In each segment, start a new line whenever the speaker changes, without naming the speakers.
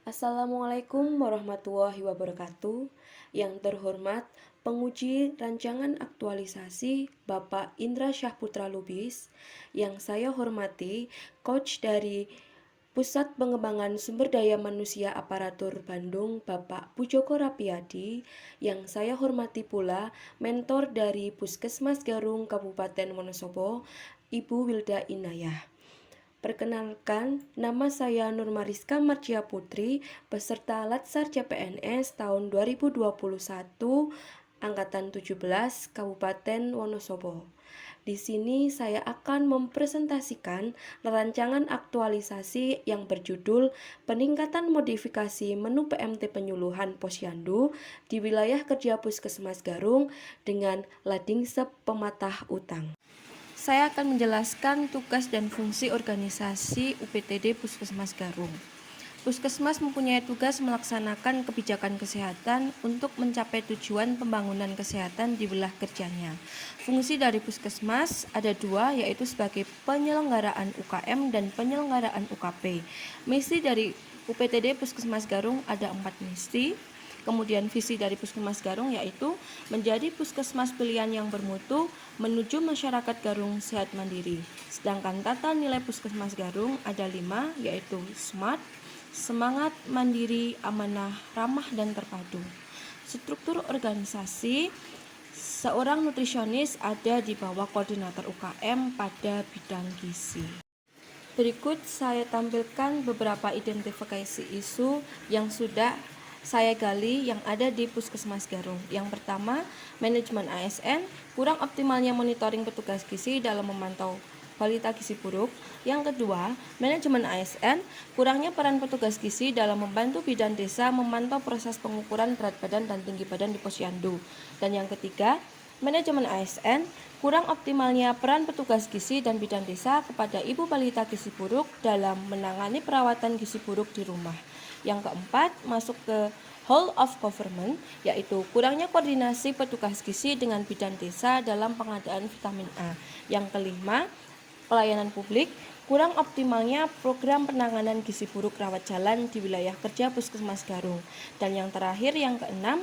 Assalamualaikum warahmatullahi wabarakatuh. Yang terhormat penguji rancangan aktualisasi Bapak Indra Syahputra Lubis, yang saya hormati coach dari Pusat Pengembangan Sumber Daya Manusia Aparatur Bandung Bapak Pujoko Rapiadi, yang saya hormati pula mentor dari Puskesmas Garung Kabupaten Wonosobo, Ibu Wilda Inayah. Perkenalkan, nama saya Nurmariska Marcia Putri, peserta Latsar CPNS tahun 2021, Angkatan 17, Kabupaten Wonosobo. Di sini saya akan mempresentasikan rancangan aktualisasi yang berjudul Peningkatan Modifikasi Menu PMT Penyuluhan Posyandu di Wilayah Kerja Puskesmas Garung dengan Ladingsep Pematah Utang. Saya akan menjelaskan tugas dan fungsi organisasi UPTD Puskesmas Garung. Puskesmas mempunyai tugas melaksanakan kebijakan kesehatan untuk mencapai tujuan pembangunan kesehatan di wilayah kerjanya. Fungsi dari Puskesmas ada dua, yaitu sebagai penyelenggaraan UKM dan penyelenggaraan UKP. Misi dari UPTD Puskesmas Garung ada 4 misi. Kemudian visi dari Puskesmas Garung yaitu menjadi puskesmas pilihan yang bermutu menuju masyarakat Garung sehat mandiri. Sedangkan tata nilai Puskesmas Garung ada 5, yaitu SMART, semangat, mandiri, amanah, ramah, dan terpadu. Struktur organisasi, seorang nutrisionis ada di bawah koordinator UKM pada bidang gizi. Berikut saya tampilkan beberapa identifikasi isu yang sudah saya gali yang ada di Puskesmas Garung. Yang pertama, manajemen ASN, kurang optimalnya monitoring petugas gizi dalam memantau balita gizi buruk. Yang kedua, manajemen ASN, kurangnya peran petugas gizi dalam membantu bidan desa memantau proses pengukuran berat badan dan tinggi badan di posyandu. Dan yang ketiga, manajemen ASN, kurang optimalnya peran petugas gizi dan bidan desa kepada ibu balita gizi buruk dalam menangani perawatan gizi buruk di rumah. Yang keempat, masuk ke whole of government, yaitu kurangnya koordinasi petugas gizi dengan bidan desa dalam pengadaan vitamin A. Yang kelima, pelayanan publik, kurang optimalnya program penanganan gizi buruk rawat jalan di wilayah kerja Puskesmas Garung. Dan yang terakhir, yang keenam,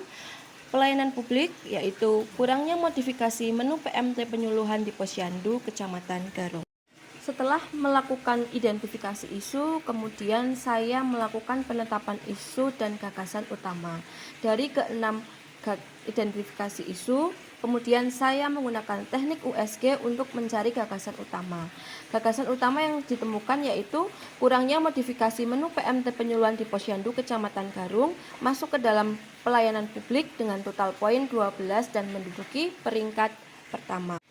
pelayanan publik, yaitu kurangnya modifikasi menu PMT penyuluhan di Posyandu, Kecamatan Garung. Setelah melakukan identifikasi isu, kemudian saya melakukan penetapan isu dan gagasan utama. Dari keenam identifikasi isu, kemudian saya menggunakan teknik USG untuk mencari gagasan utama. Gagasan utama yang ditemukan yaitu kurangnya modifikasi menu PMT penyuluhan di Posyandu Kecamatan Garung masuk ke dalam pelayanan publik dengan total poin 12 dan menduduki peringkat pertama.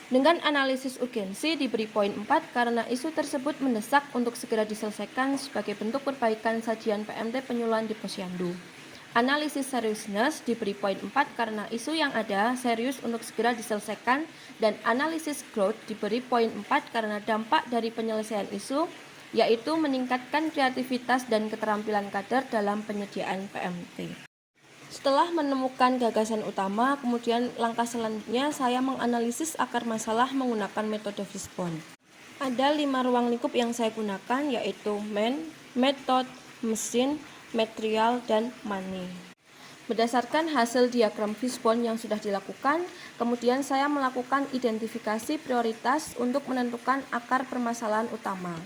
Dengan analisis urgensi diberi poin 4 karena isu tersebut mendesak untuk segera diselesaikan sebagai bentuk perbaikan sajian PMT penyuluhan di Posyandu. Analisis seriousness diberi poin 4 karena isu yang ada serius untuk segera diselesaikan, dan analisis growth diberi poin 4 karena dampak dari penyelesaian isu yaitu meningkatkan kreativitas dan keterampilan kader dalam penyediaan PMT. Setelah menemukan gagasan utama, kemudian langkah selanjutnya saya menganalisis akar masalah menggunakan metode Fishbone. Ada 5 ruang lingkup yang saya gunakan, yaitu man, method, mesin, material, dan money. Berdasarkan hasil diagram Fishbone yang sudah dilakukan, kemudian saya melakukan identifikasi prioritas untuk menentukan akar permasalahan utama.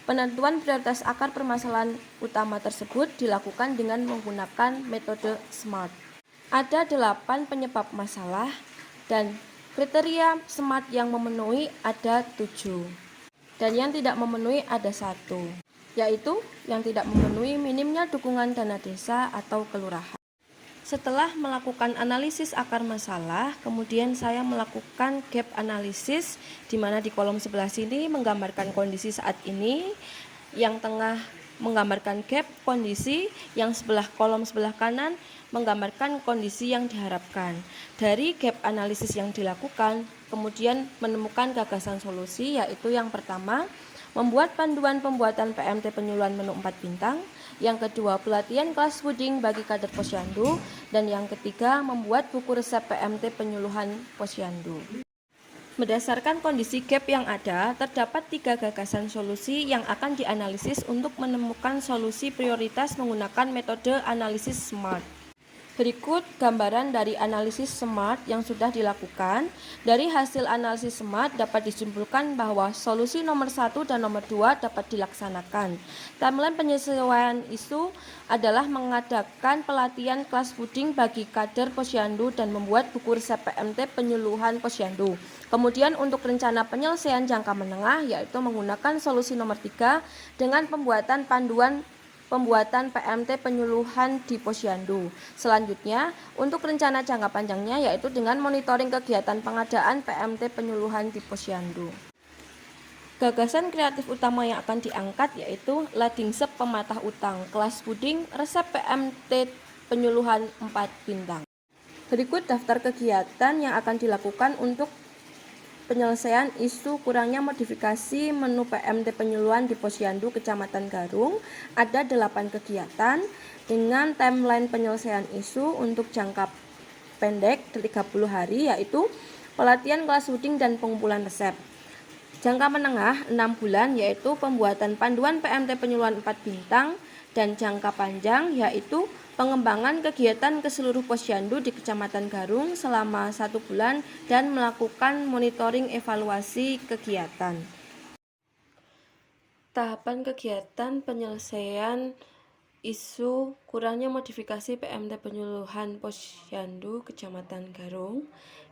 Penentuan prioritas akar permasalahan utama tersebut dilakukan dengan menggunakan metode SMART. Ada 8 penyebab masalah dan kriteria SMART yang memenuhi ada 7. Dan yang tidak memenuhi ada 1, yaitu yang tidak memenuhi minimnya dukungan dana desa atau kelurahan. Setelah melakukan analisis akar masalah, kemudian saya melakukan gap analisis, di mana di kolom sebelah sini menggambarkan kondisi saat ini, yang tengah menggambarkan gap kondisi, yang kolom sebelah kanan menggambarkan kondisi yang diharapkan. Dari gap analisis yang dilakukan, kemudian menemukan gagasan solusi, yaitu yang pertama, membuat panduan pembuatan PMT penyuluhan menu 4 bintang. Yang kedua, pelatihan kelas fooding bagi kader Posyandu. Dan yang ketiga, membuat buku resep PMT penyuluhan Posyandu. Berdasarkan kondisi gap yang ada, terdapat 3 gagasan solusi yang akan dianalisis untuk menemukan solusi prioritas menggunakan metode analisis SMART. Berikut gambaran dari analisis SMART yang sudah dilakukan. Dari hasil analisis SMART dapat disimpulkan bahwa solusi nomor 1 dan nomor 2 dapat dilaksanakan. Timeline penyesuaian isu adalah mengadakan pelatihan kelas puding bagi kader Posyandu dan membuat buku resep PMT penyuluhan Posyandu. Kemudian untuk rencana penyelesaian jangka menengah yaitu menggunakan solusi nomor 3 dengan pembuatan panduan pembuatan PMT penyuluhan di Posyandu. Selanjutnya, untuk rencana jangka panjangnya yaitu dengan monitoring kegiatan pengadaan PMT penyuluhan di Posyandu. Gagasan kreatif utama yang akan diangkat yaitu Ladingsep pematah utang, kelas puding, resep PMT penyuluhan 4 bintang. Berikut daftar kegiatan yang akan dilakukan untuk penyelesaian isu kurangnya modifikasi menu PMT penyuluhan di Posyandu Kecamatan Garung. Ada 8 kegiatan dengan timeline penyelesaian isu untuk jangka pendek 30 hari yaitu pelatihan kelas puding dan pengumpulan resep. Jangka menengah 6 bulan yaitu pembuatan panduan PMT penyuluhan 4 bintang, dan jangka panjang yaitu pengembangan kegiatan ke seluruh Posyandu di Kecamatan Garung selama 1 bulan dan melakukan monitoring evaluasi kegiatan. Tahapan kegiatan penyelesaian isu kurangnya modifikasi PMT penyuluhan Posyandu Kecamatan Garung.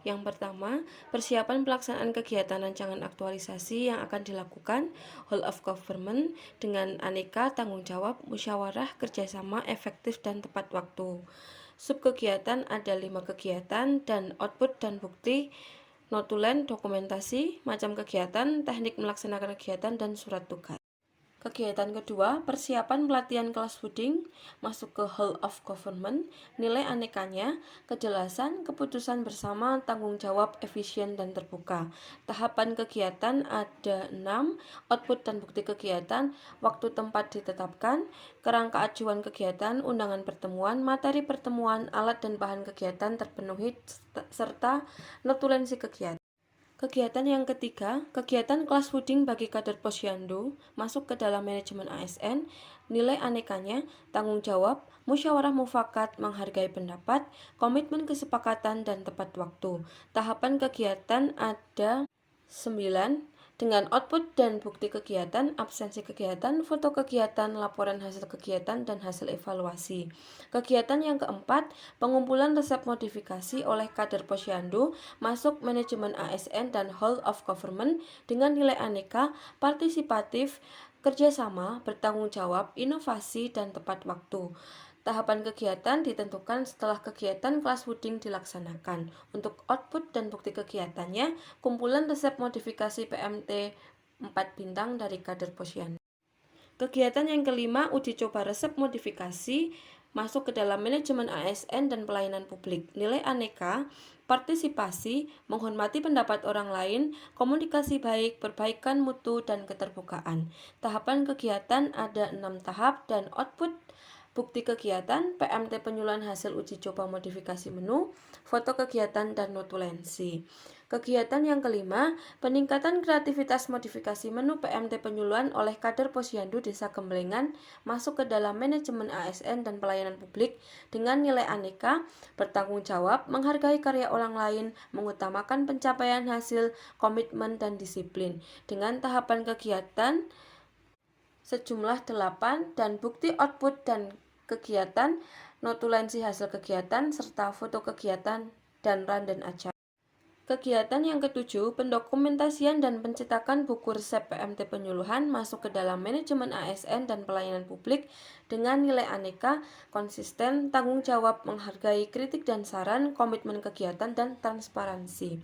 Yang pertama, persiapan pelaksanaan kegiatan rancangan aktualisasi yang akan dilakukan whole of government dengan aneka tanggung jawab, musyawarah, kerjasama, efektif, dan tepat waktu. Subkegiatan ada 5 kegiatan dan output dan bukti, notulen, dokumentasi, macam kegiatan, teknik melaksanakan kegiatan, dan surat tugas. Kegiatan kedua, persiapan pelatihan kelas puding, masuk ke whole of government, nilai anekanya, kejelasan, keputusan bersama, tanggung jawab, efisien, dan terbuka. Tahapan kegiatan ada 6, output dan bukti kegiatan, waktu tempat ditetapkan, kerangka acuan kegiatan, undangan pertemuan, materi pertemuan, alat dan bahan kegiatan terpenuhi, serta notulensi kegiatan. Kegiatan yang ketiga, kegiatan kelas puding bagi kader Posyandu masuk ke dalam manajemen ASN, nilai anekanya, tanggung jawab, musyawarah mufakat, menghargai pendapat, komitmen kesepakatan, dan tepat waktu. Tahapan kegiatan ada 9, dengan output dan bukti kegiatan, absensi kegiatan, foto kegiatan, laporan hasil kegiatan, dan hasil evaluasi. Kegiatan yang keempat, pengumpulan resep modifikasi oleh kader Posyandu masuk manajemen ASN dan whole of government dengan nilai aneka, partisipatif, kerjasama, bertanggung jawab, inovasi, dan tepat waktu. Tahapan kegiatan ditentukan setelah kegiatan kelas puding dilaksanakan. Untuk output dan bukti kegiatannya, kumpulan resep modifikasi PMT 4 bintang dari kader Posyandu. Kegiatan yang kelima, uji coba resep modifikasi masuk ke dalam manajemen ASN dan pelayanan publik. Nilai aneka, partisipasi, menghormati pendapat orang lain, komunikasi baik, perbaikan mutu, dan keterbukaan. Tahapan kegiatan ada 6 tahap dan output bukti kegiatan, PMT penyuluhan hasil uji coba modifikasi menu, foto kegiatan, dan notulensi. Kegiatan yang kelima, peningkatan kreativitas modifikasi menu PMT penyuluhan oleh kader Posyandu Desa Gemblengan masuk ke dalam manajemen ASN dan pelayanan publik dengan nilai aneka, bertanggung jawab, menghargai karya orang lain, mengutamakan pencapaian hasil, komitmen, dan disiplin. Dengan tahapan kegiatan sejumlah 8 dan bukti output dan kegiatan, notulensi hasil kegiatan, serta foto kegiatan dan rundown acara. Kegiatan yang ketujuh, pendokumentasian dan pencetakan buku resep PMT penyuluhan masuk ke dalam manajemen ASN dan pelayanan publik dengan nilai aneka, konsisten, tanggung jawab, menghargai kritik dan saran, komitmen kegiatan, dan transparansi.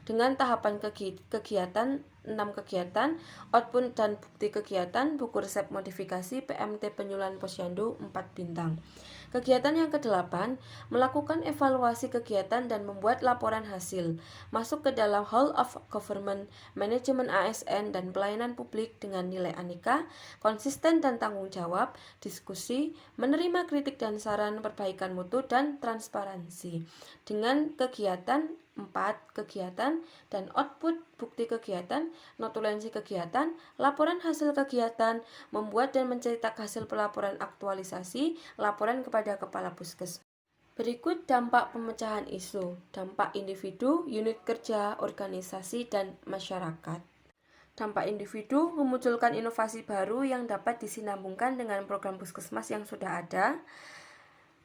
Dengan tahapan kegiatan 6 kegiatan, output dan bukti kegiatan, buku resep modifikasi PMT penyuluhan Posyandu 4 bintang. Kegiatan yang ke-8, melakukan evaluasi kegiatan dan membuat laporan hasil, masuk ke dalam whole of government, manajemen ASN dan pelayanan publik dengan nilai aneka, konsisten dan tanggung jawab, diskusi, menerima kritik dan saran, perbaikan mutu, dan transparansi. Dengan kegiatan 4. Kegiatan dan output bukti kegiatan, notulensi kegiatan, laporan hasil kegiatan, membuat dan mencetak hasil pelaporan aktualisasi, laporan kepada Kepala Puskesmas. Berikut dampak pemecahan isu, dampak individu, unit kerja, organisasi, dan masyarakat. Dampak individu memunculkan inovasi baru yang dapat disinambungkan dengan program puskesmas yang sudah ada.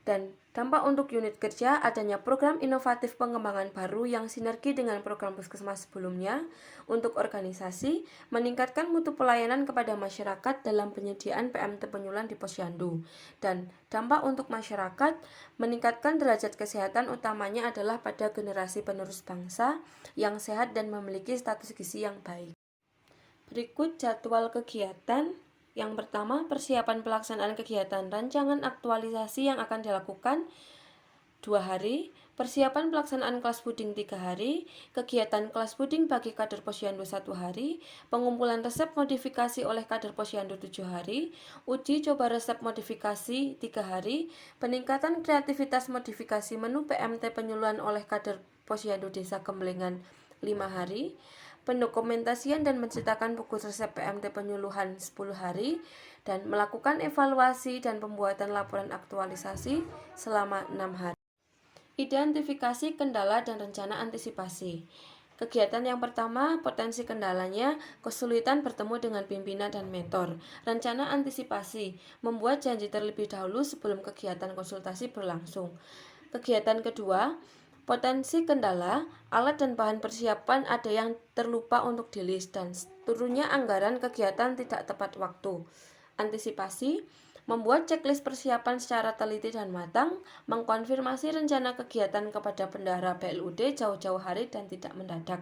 Dan dampak untuk unit kerja, adanya program inovatif pengembangan baru yang sinergi dengan program puskesmas sebelumnya. Untuk organisasi, meningkatkan mutu pelayanan kepada masyarakat dalam penyediaan PMT penyuluhan di posyandu. Dan dampak untuk masyarakat, meningkatkan derajat kesehatan utamanya adalah pada generasi penerus bangsa yang sehat dan memiliki status gizi yang baik. Berikut jadwal kegiatan. Yang pertama, persiapan pelaksanaan kegiatan rancangan aktualisasi yang akan dilakukan 2 hari, persiapan pelaksanaan kelas puding 3 hari, kegiatan kelas puding bagi kader posyandu 1 hari, pengumpulan resep modifikasi oleh kader posyandu 7 hari, uji coba resep modifikasi 3 hari, peningkatan kreativitas modifikasi menu PMT penyuluhan oleh kader posyandu desa Kemlengan 5 hari, pendokumentasian dan menciptakan buku resep PMT penyuluhan 10 hari, dan melakukan evaluasi dan pembuatan laporan aktualisasi selama 6 hari. Identifikasi kendala dan rencana antisipasi. Kegiatan yang pertama, potensi kendalanya, kesulitan bertemu dengan pimpinan dan mentor. Rencana antisipasi, membuat janji terlebih dahulu sebelum kegiatan konsultasi berlangsung. Kegiatan kedua, potensi kendala, alat dan bahan persiapan ada yang terlupa untuk di-list dan turunnya anggaran kegiatan tidak tepat waktu. Antisipasi, membuat checklist persiapan secara teliti dan matang, mengkonfirmasi rencana kegiatan kepada bendahara PLUD jauh-jauh hari dan tidak mendadak.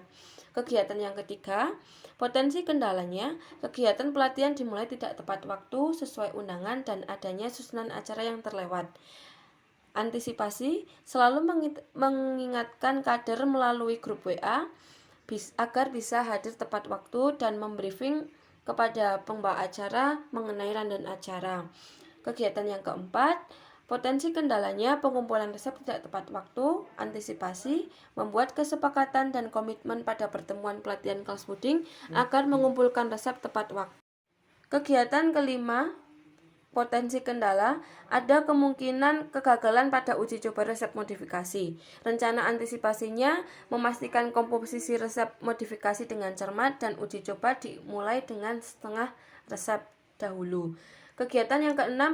Kegiatan yang ketiga, potensi kendalanya, kegiatan pelatihan dimulai tidak tepat waktu sesuai undangan dan adanya susunan acara yang terlewat. Antisipasi, selalu mengingatkan kader melalui grup WA agar bisa hadir tepat waktu dan membriefing kepada pembawa acara mengenai rundown acara. Kegiatan yang keempat, potensi kendalanya pengumpulan resep tidak tepat waktu. Antisipasi, membuat kesepakatan dan komitmen pada pertemuan pelatihan kelas puding agar mengumpulkan resep tepat waktu. Kegiatan kelima, potensi kendala, ada kemungkinan kegagalan pada uji coba resep modifikasi. Rencana antisipasinya memastikan komposisi resep modifikasi dengan cermat dan uji coba dimulai dengan setengah resep dahulu. Kegiatan yang keenam,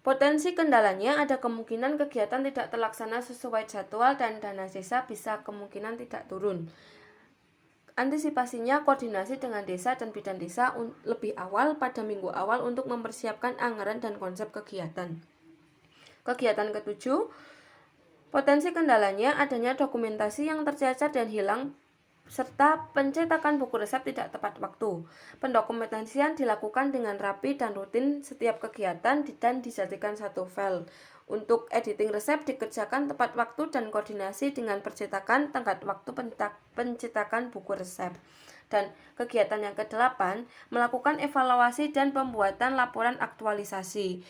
potensi kendalanya ada kemungkinan kegiatan tidak terlaksana sesuai jadwal dan dana desa bisa kemungkinan tidak turun. Antisipasinya koordinasi dengan desa dan bidan desa lebih awal pada minggu awal untuk mempersiapkan anggaran dan konsep kegiatan. Kegiatan ketujuh, potensi kendalanya adanya dokumentasi yang tercecer dan hilang serta pencetakan buku resep tidak tepat waktu. Pendokumentasian dilakukan dengan rapi dan rutin setiap kegiatan dan dijadikan satu file. Untuk editing resep dikerjakan tepat waktu dan koordinasi dengan percetakan tenggat waktu pencetakan buku resep. Dan kegiatan yang ke-8, melakukan evaluasi dan pembuatan laporan aktualisasi.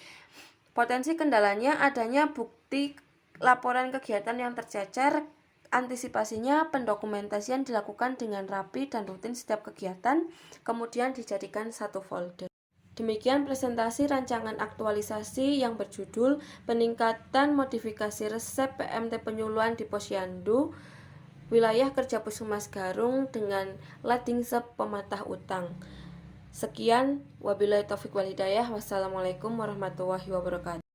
Potensi kendalanya adanya bukti laporan kegiatan yang tercecer. Antisipasinya pendokumentasian dilakukan dengan rapi dan rutin setiap kegiatan, kemudian dijadikan satu folder. Demikian presentasi rancangan aktualisasi yang berjudul Peningkatan Modifikasi Resep PMT Penyuluhan di Posyandu Wilayah Kerja Puskesmas Garung dengan Ladingsep Pematah Utang. Sekian, wabillahi taufik wal hidayah. Wassalamualaikum warahmatullahi wabarakatuh.